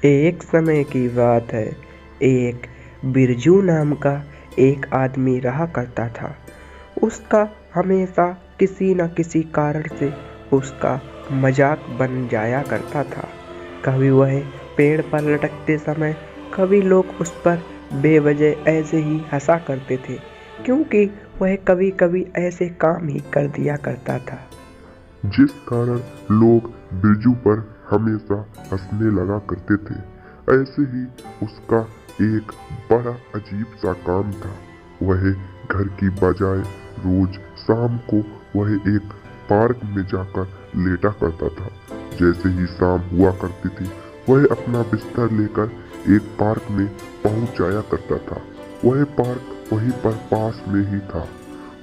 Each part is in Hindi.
एक समय की बात है। एक बिरजू नाम का एक आदमी रहा करता था। उसका हमेशा किसी न किसी कारण से उसका मजाक बन जाया करता था। कभी वह पेड़ पर लटकते समय कभी लोग उस पर बेवजह ऐसे ही हंसा करते थे, क्योंकि वह कभी कभी ऐसे काम ही कर दिया करता था। जिस कारण लोग बिरजू पर हमेशा हंसने लगा करते थे। ऐसे ही उसका एक बड़ा अजीब सा काम था। वह घर की बजाय रोज शाम को वह एक पार्क में जाकर लेटा करता था। जैसे ही शाम हुआ करती थी, वह अपना बिस्तर लेकर एक पार्क में पहुंच जाया करता था। वह पार्क वहीं पर पास में ही था।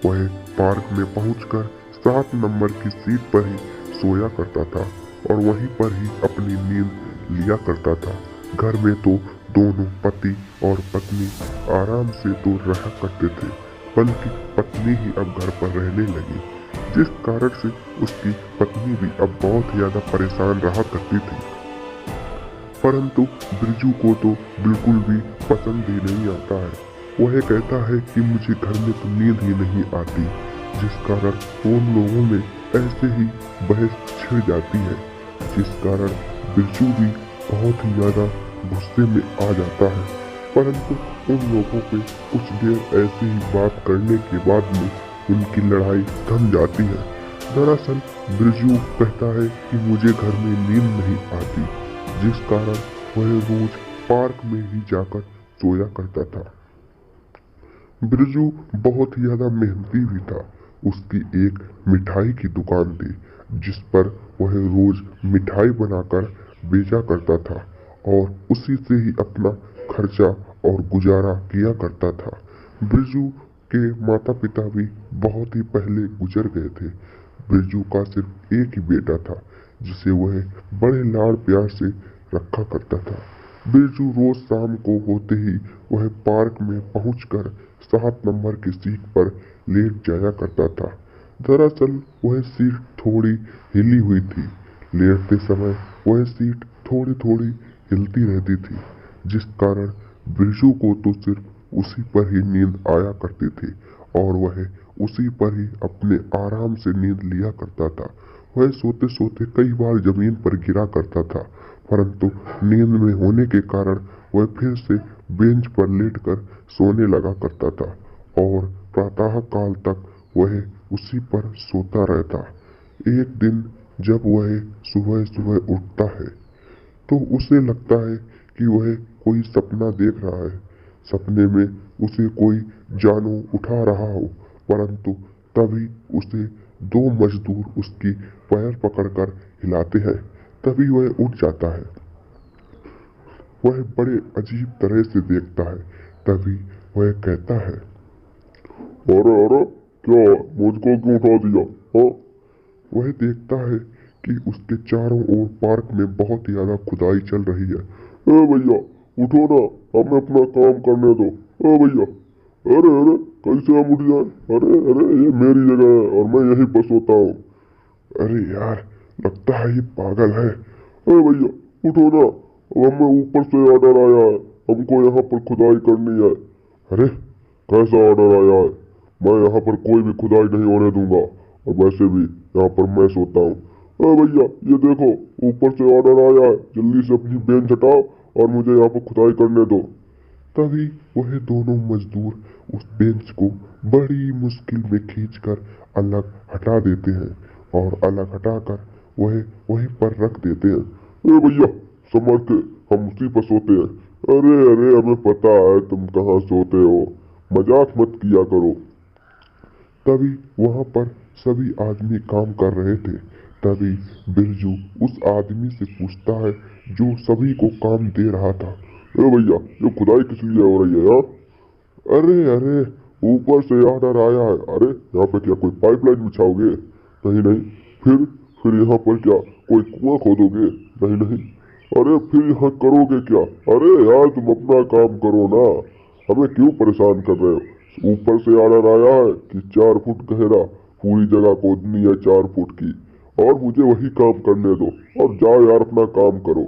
वह पार्क में पहुंचकर 7 नंबर की सीट पर ही सोया करता था और वहीं पर ही अपनी नींद लिया करता था। घर में तो दोनों पति और पत्नी आराम से तो रहा करते थे, बल्कि पत्नी ही अब घर पर रहने लगी, जिस कारण से उसकी पत्नी भी अब बहुत ज्यादा परेशान रहा करती थी। परंतु बिरजू को तो बिल्कुल भी पसंद ही नहीं आता है। वह कहता है कि मुझे घर में तो नींद ही नहीं आती, जिस कारण उन लोगों में ऐसे ही बहस छिड़ जाती है, जिस कारण बिरजू भी बहुत ही ज्यादा गुस्से में आ जाता है। परंतु उन लोगों पे कुछ देर ऐसे ही बात करने के बाद में उनकी लड़ाई थम जाती है। दरअसल बिरजू कहता है कि मुझे घर में नींद नहीं आती, जिस कारण वह रोज पार्क में ही जाकर सोया करता था। बिरजू बहुत ही ज्यादा मेहनती भी था। उसकी एक मिठाई की दुकान थी, जिस पर वह रोज मिठाई बनाकर बेचा करता था और उसी से ही अपना खर्चा और गुजारा किया करता था। बिरजू के माता पिता भी बहुत ही पहले गुजर गए थे। बिरजू का सिर्फ एक ही बेटा था, जिसे वह बड़े लाड़ प्यार से रखा करता था। बिरजू रोज शाम को होते ही वह पार्क में पहुंचकर 7 नंबर की सीट पर लेट जाया करता था। दरअसल वह सीट थोड़ी हिली हुई थी। लेटते समय वह सीट थोड़ी थोड़ी हिलती रहती थी, जिस कारण बिरजू को तो सिर्फ उसी पर ही नींद आया करती थी और वह उसी पर ही अपने आराम से नींद लिया करता था। वह सोते सोते कई बार जमीन पर गिरा करता था, परंतु नींद में होने के कारण वह फिर से बेंच पर लेटकर सोने लगा करता था और प्रातः काल तक वह उसी पर सोता रहता। एक दिन जब वह सुबह सुबह उठता है, तो उसे लगता है कि वह कोई सपना देख रहा है। सपने में उसे कोई जानू उठा रहा हो, परंतु तभी उसे 2 मजदूर उसकी पैर पकड़कर हिलाते हैं। तभी वह उठ जाता है। वह बड़े अजीब तरह से देखता है। तभी वह कहता है, अरे अरे, क्या मुझको क्यों उठा दिया? हाँ। वह देखता है कि उसके चारों ओर पार्क में बहुत ज्यादा खुदाई चल रही है। ए भैया, उठो ना, हमें अपना काम करने दो। ए भैया, अरे अरे, कैसे हम उठ जाए? अरे अरे, ये मेरी जगह है और मैं यहीं पर सोता हूँ। अरे यार, लगता है ये पागल है। ए भैया, उठो ना, अब हमें ऊपर से ऑर्डर आया है, हमको यहाँ पर खुदाई करनी है। अरे, कैसा ऑर्डर आया है? मैं यहाँ पर कोई भी खुदाई नहीं होने दूंगा, और वैसे भी यहाँ पर मैं सोता हूँ। अरे भैया, ये देखो, ऊपर से ऑर्डर आया है, जल्दी से अपनी बेंच हटाओ और मुझे यहाँ पर खुदाई करने दो। तभी वह दोनों मजदूर उस बेंच को बड़ी मुश्किल में खींचकर अलग हटा देते हैं और अलग हटाकर वह वहीं पर रख देते हैं। ए भैया, संभल के, हम उसी पर सोते हैं। अरे अरे, हमें पता है तुम कहाँ सोते हो, मजाक मत किया करो। तभी वहां पर सभी आदमी काम कर रहे थे। तभी बिरजू उस आदमी से पूछता है जो सभी को काम दे रहा था, ए भैया, ये खुदाई किस लिए हो रही है यार? अरे अरे, ऊपर से ऑर्डर आया है। अरे, यहाँ पे क्या कोई पाइपलाइन बिछाओगे? नहीं नहीं। फिर यहाँ पर क्या कोई कुआं खोदोगे? नहीं नहीं। अरे, फिर यहाँ करोगे क्या? अरे यार, तुम अपना काम करो ना, हमें क्यों परेशान कर रहे हो? ऊपर से ऑर्डर आया है कि 4 फुट गहरा पूरी जगह खोदनी है, 4 फुट की, और मुझे वही काम करने दो, और जाओ यार अपना काम करो।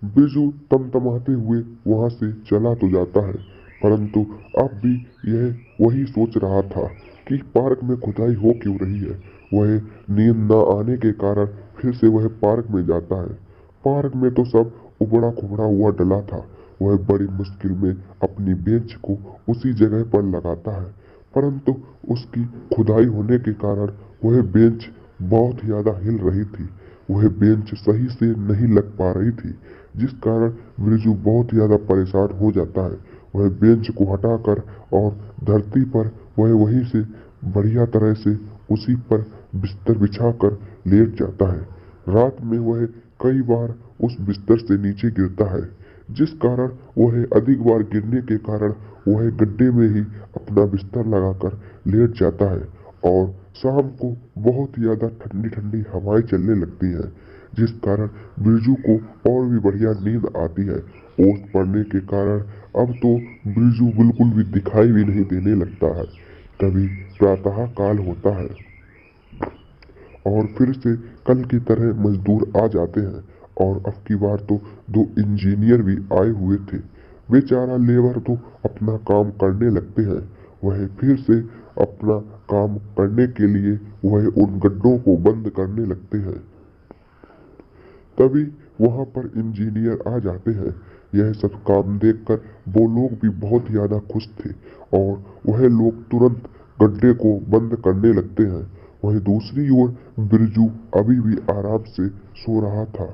बिरजू तमतमाते हुए वहां से चला तो जाता है, परंतु अब भी यह वही सोच रहा था कि पार्क में खुदाई हो क्यों रही है। वह नींद न आने के कारण फिर से वह पार्क में जाता है। पार्क में तो सब उबड़ा खुबड़ा हुआ डला था। वह बड़ी मुश्किल में अपनी बेंच को उसी जगह पर लगाता है, परंतु उसकी खुदाई होने के कारण वह बेंच बहुत ज़्यादा हिल रही थी। वह बेंच सही से नहीं लग पा रही थी, जिस कारण बिरजू बहुत ज़्यादा परेशान हो जाता है। वह बेंच को हटाकर और धरती पर वह वहीं से बढ़िया तरह से उसी पर बिस्तर बिछाकर लेट जाता है। रात में वह कई बार उस बिस्तर से नीचे गिरता है, जिस कारण वह अधिक बार गिरने के कारण वह गड्ढे में ही अपना बिस्तर लगाकर लेट जाता है। और शाम को बहुत ज़्यादा ठंडी ठंडी हवाएं चलने लगती हैं, जिस कारण बिरजू को और भी बढ़िया नींद आती है। ओस पड़ने के कारण अब तो बिरजू बिल्कुल भी दिखाई भी नहीं देने लगता है। तभी प्रातः काल होता है और फिर से कल की तरह मजदूर आ जाते हैं, और अब की बार तो दो इंजीनियर भी आए हुए थे। बेचारा लेबर तो अपना काम करने लगते हैं। वह फिर से अपना काम करने के लिए वह उन गड्ढों को बंद करने लगते हैं। तभी वहां पर इंजीनियर आ जाते हैं। यह सब काम देखकर वो लोग भी बहुत ज्यादा खुश थे, और वह लोग तुरंत गड्ढे को बंद करने लगते हैं। वहीं दूसरी ओर बिरजू अभी भी आराम से सो रहा था।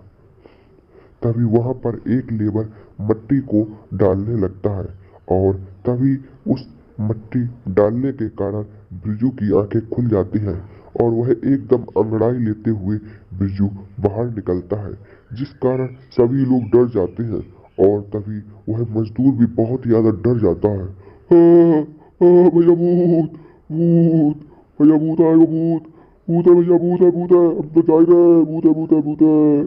तभी वहां पर एक लेबर मट्टी को डालने लगता है, और तभी उस मट्टी डालने के कारण बिरजू की आंखें खुल जाती हैं, और वह एकदम अंगड़ाई लेते हुए बिरजू बाहर निकलता है, जिस कारण सभी लोग डर जाते हैं। और तभी वह मजदूर भी बहुत ज्यादा डर जाता है। "हाँ, हाँ, भैया भूत, भूत, भैया भूत आएगा, भूत, भूत है भैया, भूत है, भूत है, हम तो जा रहे हैं, भूत है, भूत है, भूत है।"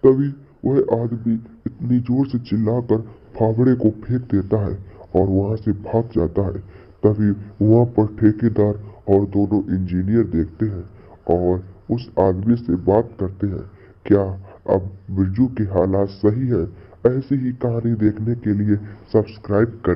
तभी वह आदमी इतनी जोर से चिल्लाकर फावड़े को फेंक देता है और वहां से भाग जाता है। तभी वहां पर ठेकेदार और दोनों इंजीनियर देखते हैं और उस आदमी से बात करते हैं, क्या अब बिरजू के हालात सही है? ऐसी ही कहानी देखने के लिए सब्सक्राइब कर